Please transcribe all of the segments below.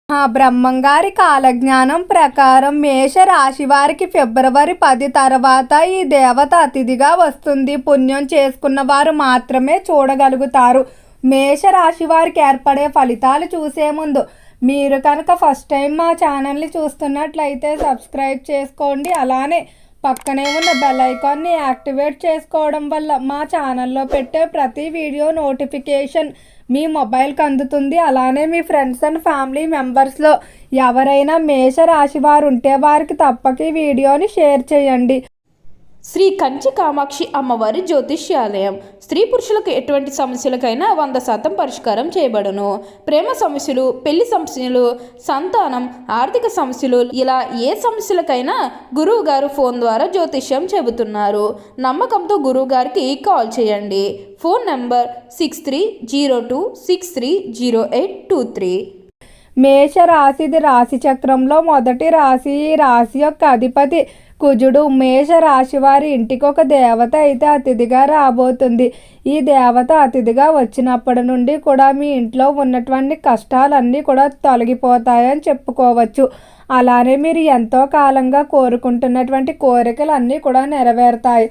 బ్రహ్మంగారి కాలజ్ఞానం ప్రకారం మేష రాశి వారికి ఫిబ్రవరి 10 తర్వాత ఈ దేవత అతిథిగా వస్తుంది. పుణ్యం చేసుకున్న వారు మాత్రమే చూడగలుగుతారు. మేష రాశి వారికి ఏర్పడే ఫలితాలు చూసే ముందు మీరు కనుక ఫస్ట్ టైం మా ఛానల్ని చూస్తున్నట్లయితే సబ్స్క్రైబ్ చేసుకోండి. అలానే పక్కనే ఉన్న బెల్ ఐకాన్ని యాక్టివేట్ చేసుకోవడం వల్ల మా ఛానల్లో పెట్టే ప్రతి వీడియో నోటిఫికేషన్ మీ మొబైల్కి అందుతుంది. అలానే మీ ఫ్రెండ్స్ అండ్ ఫ్యామిలీ మెంబర్స్లో ఎవరైనా మేష రాశి వారు ఉంటే వారికి తప్పక ఈ వీడియోని షేర్ చేయండి. శ్రీ కంచి కామాక్షి అమ్మవారి జ్యోతిష్యాలయం. స్త్రీ పురుషులకు ఎటువంటి సమస్యలకైనా 100% పరిష్కారం చేయబడును. ప్రేమ సమస్యలు, పెళ్లి సమస్యలు, సంతానం, ఆర్థిక సమస్యలు, ఇలా ఏ సమస్యలకైనా గురువు గారు ఫోన్ ద్వారా జ్యోతిష్యం చెబుతున్నారు. నమ్మకంతో గురువు గారికి కాల్ చేయండి. Phone number 6302630823. మేష రాశిది రాశి చక్రంలో మొదటి రాశి. ఈ రాశి యొక్క అధిపతి కుజుడు. మేష రాశి వారి ఇంటికి ఒక దేవత అయితే అతిథిగా రాబోతుంది. ఈ దేవత అతిథిగా వచ్చినప్పటి నుండి కూడా మీ ఇంట్లో ఉన్నటువంటి కష్టాలన్నీ కూడా తొలగిపోతాయని చెప్పుకోవచ్చు. అలానే మీరు ఎంతో కాలంగా కోరుకుంటున్నటువంటి కోరికలు అన్నీ కూడా నెరవేరుతాయి.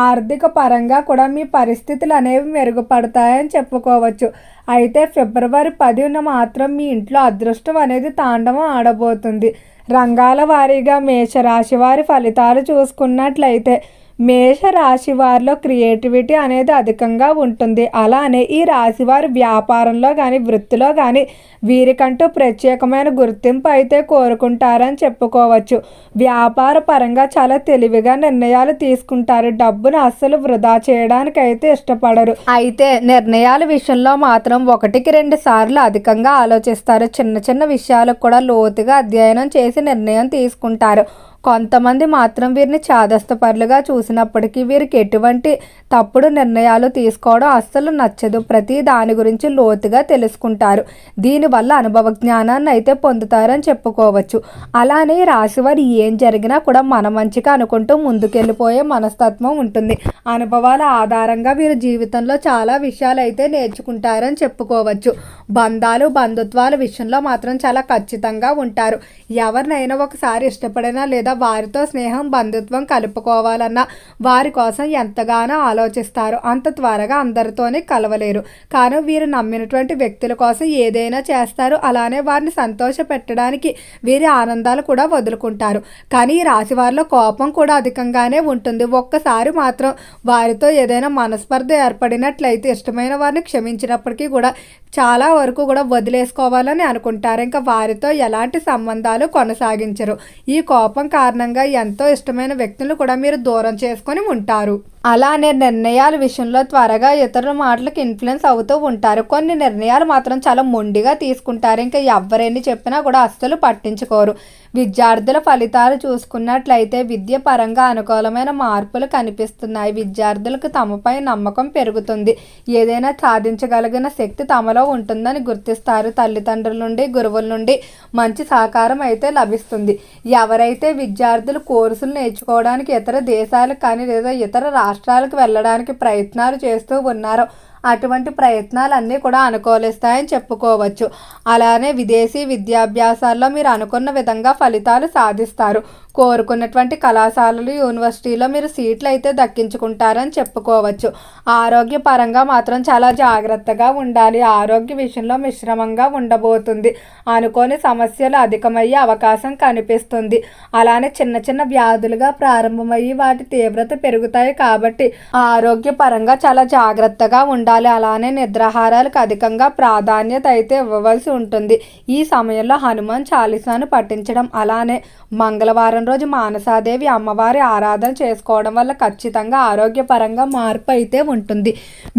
ఆర్థిక పరంగా కూడా మీ పరిస్థితులు అనేవి మెరుగుపడతాయని చెప్పుకోవచ్చు. అయితే ఫిబ్రవరి 10న మాత్రం మీ ఇంట్లో అదృష్టం అనేది తాండవం ఆడబోతుంది. రంగాల వారీగా మేషరాశి వారి ఫలితాలు చూసుకున్నట్లయితే మేషరాశి వారిలో క్రియేటివిటీ అనేది అధికంగా ఉంటుంది. అలానే ఈ రాశివారి వ్యాపారంలో కానీ వృత్తిలో కానీ వీరికంటూ ప్రత్యేకమైన గుర్తింపు అయితే కోరుకుంటారని చెప్పుకోవచ్చు. వ్యాపార పరంగా చాలా తెలివిగా నిర్ణయాలు తీసుకుంటారు. డబ్బును అస్సలు వృధా చేయడానికి అయితే ఇష్టపడరు. అయితే నిర్ణయాల విషయంలో మాత్రం 1-2 సార్లు అధికంగా ఆలోచిస్తారు. చిన్న చిన్న విషయాలకు కూడా లోతుగా అధ్యయనం చేసి నిర్ణయం తీసుకుంటారు. కొంతమంది మాత్రం వీరిని చాదస్తపరులుగా చూసినప్పటికీ వీరికి ఎటువంటి తప్పుడు నిర్ణయాలు తీసుకోవడం అస్సలు నచ్చదు. ప్రతి దాని గురించి లోతుగా తెలుసుకుంటారు. దీనివల్ల అనుభవ జ్ఞానాన్ని అయితే పొందుతారని చెప్పుకోవచ్చు. అలానే రాశివారు ఏం జరిగినా కూడా మన మంచిగా అనుకుంటూ ముందుకెళ్ళిపోయే మనస్తత్వం ఉంటుంది. అనుభవాల ఆధారంగా వీరు జీవితంలో చాలా విషయాలు అయితే నేర్చుకుంటారని చెప్పుకోవచ్చు. బంధాలు బంధుత్వాల విషయంలో మాత్రం చాలా ఖచ్చితంగా ఉంటారు. ఎవరినైనా ఒకసారి ఇష్టపడినా లేదా వారితో స్నేహం బంధుత్వం కలుపుకోవాలన్నా వారి కోసం ఎంతగానో ఆలోచిస్తారు. అంత త్వరగా అందరితోనే కలవలేరు. కానీ వీరు నమ్మినటువంటి వ్యక్తుల కోసం ఏదైనా చేస్తారు. అలానే వారిని సంతోష పెట్టడానికి వీరి ఆనందాలు కూడా వదులుకుంటారు. కానీ ఈ రాశి వారిలో కోపం కూడా అధికంగానే ఉంటుంది. ఒక్కసారి మాత్రం వారితో ఏదైనా మనస్పర్ధ ఏర్పడినట్లయితే ఇష్టమైన వారిని క్షమించినప్పటికీ కూడా చాలా వరకు కూడా వదిలేసుకోవాలని అనుకుంటారు. ఇంకా వారితో ఎలాంటి సంబంధాలు కొనసాగించరు. ఈ కోపం కారణంగా ఎంతో ఇష్టమైన వ్యక్తులను కూడా మీరు దూరం చేసుకొని ఉంటారు. అలానే నిర్ణయాల విషయంలో త్వరగా ఇతరుల మాటలకు ఇన్ఫ్లుయెన్స్ అవుతూ ఉంటారు. కొన్ని నిర్ణయాలు మాత్రం చాలా మొండిగా తీసుకుంటారు. ఇంకా ఎవరైనా చెప్పినా కూడా అస్సలు పట్టించుకోరు. విద్యార్థుల ఫలితాలు చూసుకున్నట్లయితే విద్య పరంగా అనుకూలమైన మార్పులు కనిపిస్తున్నాయి. విద్యార్థులకు తమపై నమ్మకం పెరుగుతుంది. ఏదైనా సాధించగలిగిన శక్తి తమలో ఉంటుందని గుర్తిస్తారు. తల్లిదండ్రుల నుండి గురువుల నుండి మంచి సహకారం అయితే లభిస్తుంది. ఎవరైతే విద్యార్థులు కోర్సులు నేర్చుకోవడానికి ఇతర దేశాలకు కానీ లేదా ఇతర రాష్ట్రాలకు వెళ్ళడానికి ప్రయత్నాలు చేస్తూ ఉన్నారో అటువంటి ప్రయత్నాలన్నీ కూడా అనుకూలిస్తాయని చెప్పుకోవచ్చు. అలానే విదేశీ విద్యాభ్యాసాల్లో మీరు అనుకున్న విధంగా ఫలితాలు సాధిస్తారు. కోరుకున్నటువంటి కళాశాలలు యూనివర్సిటీలో మీరు సీట్లు అయితే దక్కించుకుంటారని చెప్పుకోవచ్చు. ఆరోగ్యపరంగా మాత్రం చాలా జాగ్రత్తగా ఉండాలి. ఆరోగ్య విషయంలో మిశ్రమంగా ఉండబోతుంది. అనుకోని సమస్యలు అధికమయ్యే అవకాశం కనిపిస్తుంది. అలానే చిన్న చిన్న వ్యాధులుగా ప్రారంభమయ్యి వాటి తీవ్రత పెరుగుతాయి. కాబట్టి ఆరోగ్యపరంగా చాలా జాగ్రత్తగా ఉండాలి. అలానే నిద్రాహారాలకు అధికంగా ప్రాధాన్యత అయితే ఇవ్వవలసి ఉంటుంది. ఈ సమయంలో హనుమాన్ చాలీసాను పఠించడం అలానే మంగళవారం రోజు మానసాదేవి అమ్మవారి ఆరాధన చేసుకోవడం వల్ల ఖచ్చితంగా ఆరోగ్యపరంగా మార్పు అయితే ఉంటుంది.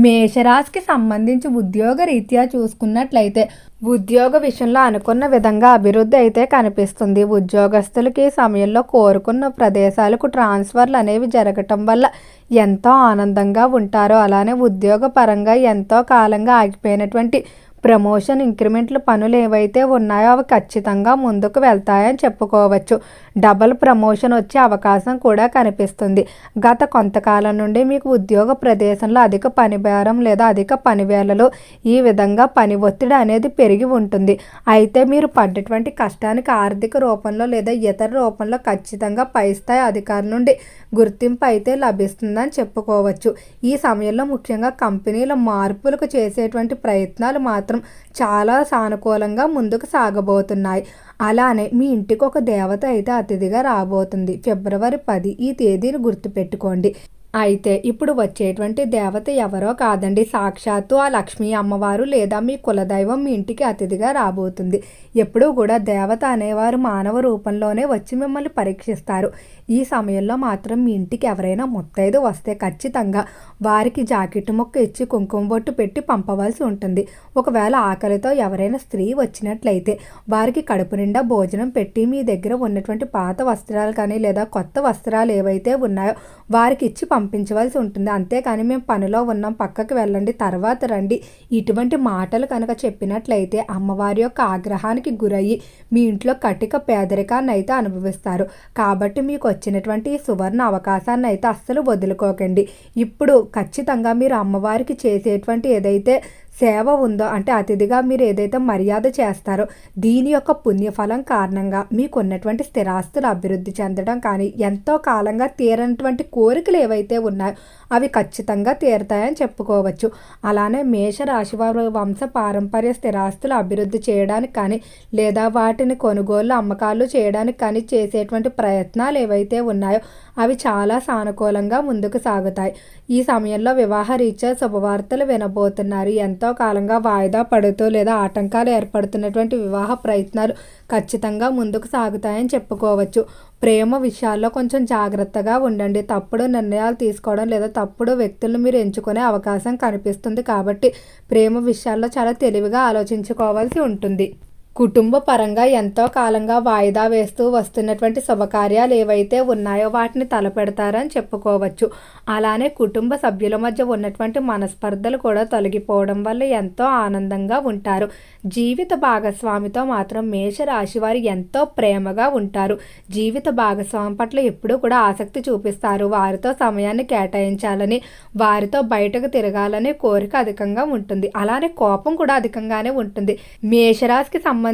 మేషరాశికి సంబంధించి ఉద్యోగ రీత్యా చూసుకున్నట్లయితే ఉద్యోగ విషయంలో అనుకున్న విధంగా అభివృద్ధి అయితే కనిపిస్తుంది. ఉద్యోగస్తులకి ఈ సమయంలో కోరుకున్న ప్రదేశాలకు ట్రాన్స్ఫర్లు అనేవి జరగటం వల్ల ఎంతో ఆనందంగా ఉంటారు. అలానే ఉద్యోగ పరంగా ఎంతో కాలంగా ఆగిపోయినటువంటి ప్రమోషన్ ఇంక్రిమెంట్లు పనులు ఏవైతే ఉన్నాయో అవి ఖచ్చితంగా ముందుకు వెళ్తాయని చెప్పుకోవచ్చు. డబుల్ ప్రమోషన్ వచ్చే అవకాశం కూడా కనిపిస్తుంది. గత కొంతకాలం నుండి మీకు ఉద్యోగ ప్రదేశంలో అధిక పని భారం లేదా అధిక పని వేళలు ఈ విధంగా పని ఒత్తిడి అనేది పెరిగి ఉంటుంది. అయితే మీరు పడ్డటువంటి కష్టానికి ఆర్థిక రూపంలో లేదా ఇతర రూపంలో ఖచ్చితంగా పై స్థాయి అధికారుల నుండి గుర్తింపు అయితే లభిస్తుందని చెప్పుకోవచ్చు. ఈ సమయంలో ముఖ్యంగా కంపెనీల మార్పులకు చేసేటువంటి ప్రయత్నాలు మాత్రం చాలా సానుకూలంగా ముందుకు సాగబోతున్నాయి. అలానే మీ ఇంటికి ఒక దేవత అయితే అతిథిగా రాబోతుంది. ఫిబ్రవరి 10 ఈ తేదీని గుర్తుపెట్టుకోండి. అయితే ఇప్పుడు వచ్చేటువంటి దేవత ఎవరో కాదండి, సాక్షాత్తు ఆ లక్ష్మీ అమ్మవారు లేదా మీ కులదైవం మీ ఇంటికి అతిథిగా రాబోతుంది. ఎప్పుడూ కూడా దేవత అనేవారు మానవ రూపంలోనే వచ్చి మిమ్మల్ని పరీక్షిస్తారు. ఈ సమయంలో మాత్రం మీ ఇంటికి ఎవరైనా ముత్తైదు వస్తే ఖచ్చితంగా వారికి జాకెట్ ముక్క ఇచ్చి కుంకుమ బొట్టు పెట్టి పంపవలసి ఉంటుంది. ఒకవేళ ఆకలితో ఎవరైనా స్త్రీ వచ్చినట్లయితే వారికి కడుపు నిండా భోజనం పెట్టి మీ దగ్గర ఉన్నటువంటి పాత వస్త్రాలు కానీ లేదా కొత్త వస్త్రాలు ఏవైతే ఉన్నాయో వారికి ఇచ్చి పంపించవలసి ఉంటుంది. అంతేకాని మేము పనిలో ఉన్నాం, పక్కకు వెళ్ళండి, తర్వాత రండి, ఇటువంటి మాటలు కనుక చెప్పినట్లయితే అమ్మవారి యొక్క ఆగ్రహానికి గురయ్యి మీ ఇంట్లో కటిక పేదరికాన్ని అయితే అనుభవిస్తారు. కాబట్టి మీకు వచ్చినటువంటి ఈ సువర్ణ అవకాశాన్ని అయితే అస్సలు వదులుకోకండి. ఇప్పుడు ఖచ్చితంగా మీరు అమ్మవారికి చేసేటువంటి ఏదైతే సేవ ఉందో అంటే అతిథిగా మీరు ఏదైతే మర్యాద చేస్తారో దీని యొక్క పుణ్యఫలం కారణంగా మీకు ఉన్నటువంటి స్థిరాస్తులు అభివృద్ధి చెందడం కానీ ఎంతో కాలంగా తీరనటువంటి కోరికలు ఏవైతే ఉన్నాయో అవి ఖచ్చితంగా తీరుతాయని చెప్పుకోవచ్చు. అలానే మేషరాశి వారు వంశ పారంపర్య స్థిరాస్తులు అభివృద్ధి చేయడానికి కానీ లేదా వాటిని కొనుగోలు అమ్మకాలు చేయడానికి కానీ చేసేటువంటి ప్రయత్నాలు ఏవైతే ఉన్నాయో అవి చాలా సానుకూలంగా ముందుకు సాగుతాయి. ఈ సమయంలో వివాహ రీత్యా శుభవార్తలు వినబోతున్నారు. ఎంతో కాలంగా వాయిదా పడుతూ లేదా ఆటంకాలు ఏర్పడుతున్నటువంటి వివాహ ప్రయత్నాలు ఖచ్చితంగా ముందుకు సాగుతాయని చెప్పుకోవచ్చు. ప్రేమ విషయాల్లో కొంచెం జాగ్రత్తగా ఉండండి. తప్పుడు నిర్ణయాలు తీసుకోవడం లేదా తప్పుడు వ్యక్తులను మీరు ఎంచుకునే అవకాశం కనిపిస్తుంది. కాబట్టి ప్రేమ విషయాల్లో చాలా తెలివిగా ఆలోచించుకోవాల్సి ఉంటుంది. కుటుంబ పరంగా ఎంతో కాలంగా వాయిదా వేస్తూ వస్తున్నటువంటి శుభకార్యాలు ఏవైతే ఉన్నాయో వాటిని తలపెడతారని చెప్పుకోవచ్చు. అలానే కుటుంబ సభ్యుల మధ్య ఉన్నటువంటి మనస్పర్ధలు కూడా తొలగిపోవడం వల్ల ఎంతో ఆనందంగా ఉంటారు. జీవిత భాగస్వామితో మాత్రం మేషరాశి వారు ఎంతో ప్రేమగా ఉంటారు. జీవిత భాగస్వామి పట్ల ఎప్పుడూ కూడా ఆసక్తి చూపిస్తారు. వారితో సమయాన్ని కేటాయించాలని, వారితో బయటకు తిరగాలని కోరిక అధికంగా ఉంటుంది. అలానే కోపం కూడా అధికంగానే ఉంటుంది. మేషరాశికి సంబంధించిన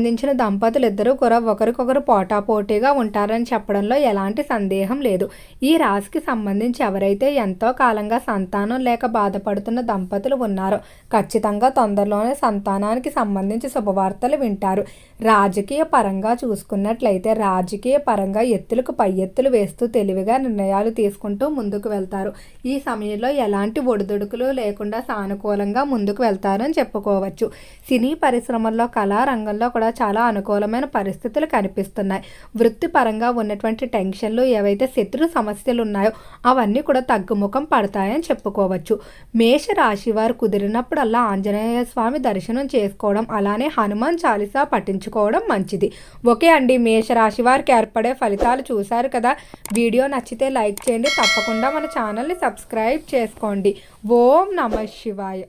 దంపతులు ఇద్దరూ కూడా ఒకరికొకరు పోటాపోటీగా ఉంటారని చెప్పడంలో ఎలాంటి సందేహం లేదు. ఈ రాశికి సంబంధించి ఎవరైతే ఎంతో కాలంగా సంతానం లేక బాధపడుతున్న దంపతులు ఉన్నారో ఖచ్చితంగా తొందరలోనే సంతానానికి సంబంధించి శుభవార్తలు వింటారు. రాజకీయ పరంగా చూసుకున్నట్లయితే రాజకీయ పరంగా ఎత్తులకు పై ఎత్తులు వేస్తూ తెలివిగా నిర్ణయాలు తీసుకుంటూ ముందుకు వెళ్తారు. ఈ సమయంలో ఎలాంటి ఒడిదుడుకులు లేకుండా సానుకూలంగా ముందుకు వెళ్తారని చెప్పుకోవచ్చు. సినీ పరిశ్రమల్లో కళారంగంలో కూడా చాలా అనుకూలమైన పరిస్థితులు కనిపిస్తున్నాయి. వృత్తిపరంగా ఉన్నటువంటి టెన్షన్లు ఏవైతే శత్రు సమస్యలు ఉన్నాయో అవన్నీ కూడా తగ్గుముఖం పడతాయని చెప్పుకోవచ్చు. మేషరాశి వారు కుదిరినప్పుడల్లా ఆంజనేయ స్వామి దర్శనం చేసుకోవడం అలానే హనుమాన్ చాలీసా పఠించుకోవడం మంచిది. ఓకే అండి, మేషరాశి వారికి ఏర్పడే ఫలితాలు చూశారు కదా. వీడియో నచ్చితే లైక్ చేయండి. తప్పకుండా మన ఛానల్ని సబ్స్క్రైబ్ చేసుకోండి. ఓం నమః శివాయ.